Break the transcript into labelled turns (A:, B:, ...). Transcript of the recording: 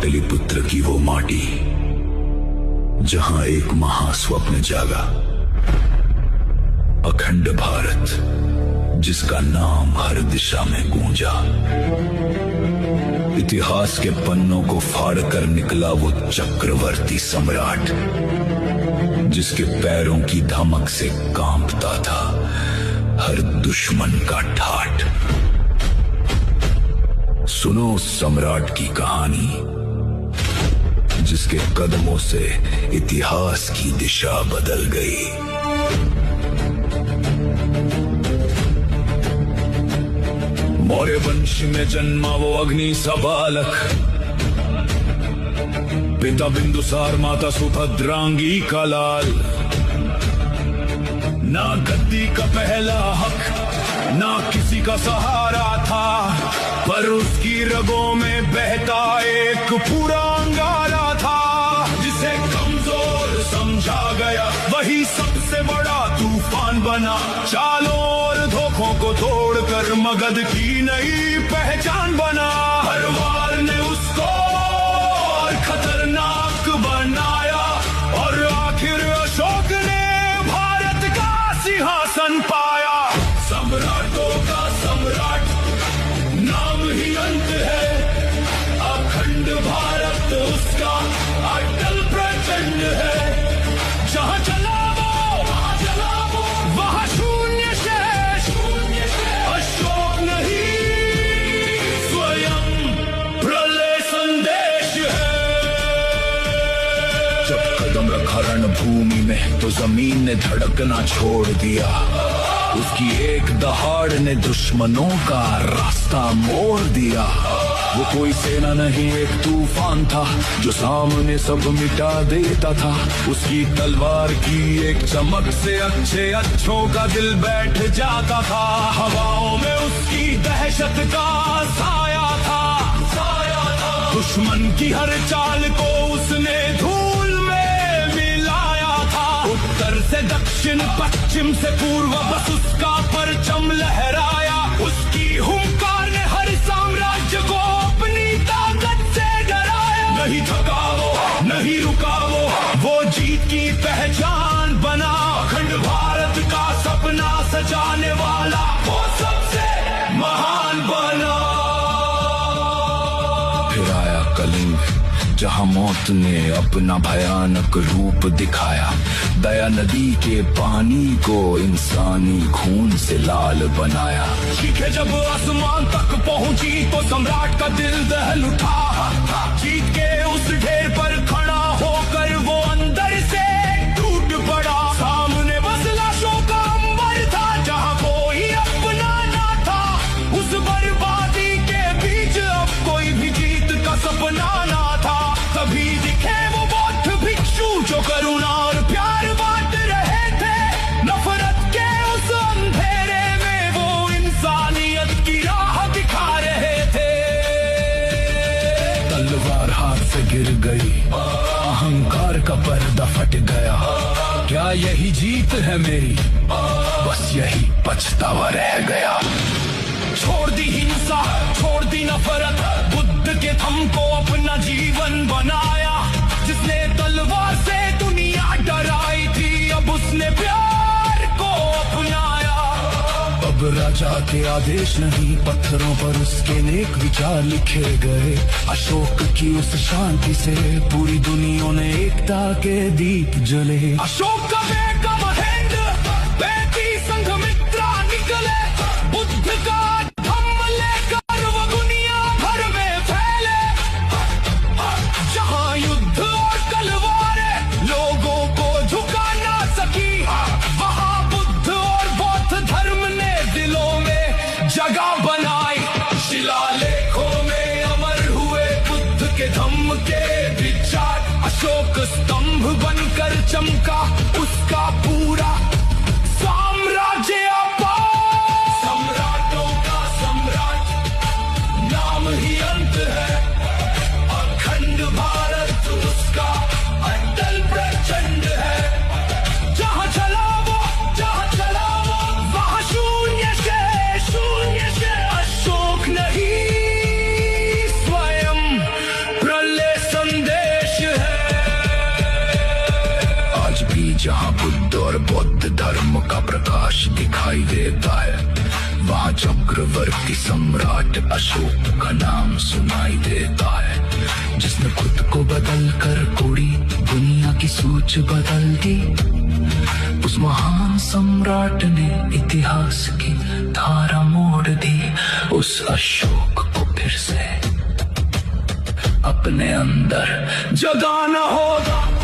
A: पाटलिपुत्र की वो माटी जहां एक महास्वप्न जागा, अखंड भारत जिसका नाम हर दिशा में गूंजा। इतिहास के पन्नों को फाड़कर निकला वो चक्रवर्ती सम्राट, जिसके पैरों की धमक से कांपता था हर दुश्मन का ठाठ। सुनो उस सम्राट की कहानी, जिसके कदमों से इतिहास की दिशा बदल गई। मौर्य वंश में जन्मा वो अग्नि सा बालक, पिता बिंदुसार माता सुभद्रांगी का लाल। ना गद्दी का पहला हक, ना किसी का सहारा था, पर उसकी रगों में बहता एक पूरा अंगारा था। जिसे कमजोर समझा गया वही सबसे बड़ा तूफान बना, चालों और धोखों को तोड़कर मगध की नई पहचान बना। हर वार ने उसको और खतरनाक बनाया, और आखिर अशोक ने भारत का सिंहासन पाया। सम्राटों का सम्राट नाम ही अंत है, अखंड भारत उसका अटल प्रचंड है। जहां चला वो वहां शून्य शेष, अशोक नहीं स्वयं प्रलय संदेश है। जब कदम रखा रणभूमि में तो जमीन ने धड़कना छोड़ दिया, उसकी एक दहाड़ ने दुश्मनों का रास्ता मोड़ दिया। वो कोई सेना नहीं एक तूफान था, जो सामने सब मिटा देता था। उसकी तलवार की एक चमक से अच्छे अच्छों का दिल बैठ जाता था। हवाओं में उसकी दहशत का साया था। दुश्मन की हर चाल को उसने धूल में मिलाया था। उत्तर से दक्षिण पश्चिम से पूर्व बस उसका परचम लहराया। उसकी हुंकार ने हर साम्राज्य को अपनी ताकत से डराया। नहीं थका वो, नहीं रुका वो जीत की पहचान बना। अखंड भारत का सपना सजाने वाला वो सबसे महान बना। फिर आया कलिंग, जहां मौत ने अपना भयानक रूप दिखाया। दया नदी के पानी को इंसानी खून से लाल बनाया। चीखें जब आसमान तक पहुंची तो सम्राट का दिल दहल उठा। जीत के उस ढेर पर खड़ा होकर वो अंदर से टूट पड़ा। सामने बस लाशों का अंबर था, जहां कोई अपना ना था। उस बर्बादी के बीच अब कोई भी जीत का सपना ना था। तभी दिखे वो बौद्ध भिक्षु जो करुणा और प्यार बांट रहे थे। नफरत के उस अंधेरे में वो इंसानियत की राह दिखा रहे थे। तलवार हाथ से गिर गई, अहंकार का पर्दा फट गया। क्या यही जीत है मेरी? बस यही पछतावा रह गया। छोड़ दी हिंसा, छोड़ दी नफरत, बुद्ध के थम को अपना जीवन बनाया। जिसने तलवार से दुनिया डराई थी, अब उसने प्यार को अपनाया। अब राजा के आदेश नहीं, पत्थरों पर उसके नेक विचार लिखे गए। अशोक की उस शांति से पूरी दुनिया ने एकता के दीप जले। अशोक का बेटा महेंद्र, बेटी संघमित्रा निकले। बुद्ध का जगह बनाई। शिलालेखों में अमर हुए बुद्ध के धम्म के विचार। अशोक स्तंभ बनकर चमका उसका पूरा साम्राज्य अपार। सम्राटों का सम्राट नाम ही अंत है, अखंड भारत उसका अटल प्रचंड है। जहां चला वो वहां शून्य से अशोक नहीं स्वयं प्रलय जहाँ बुद्ध और बौद्ध धर्म का प्रकाश दिखाई देता है, वहाँ चक्रवर्ती सम्राट अशोक का नाम सुनाई देता है, जिसने खुद को बदल कर पूरी दुनिया की सोच बदल दी। उस महान सम्राट ने इतिहास की धारा मोड़ दी। उस अशोक को फिर से अपने अंदर जगाना होगा।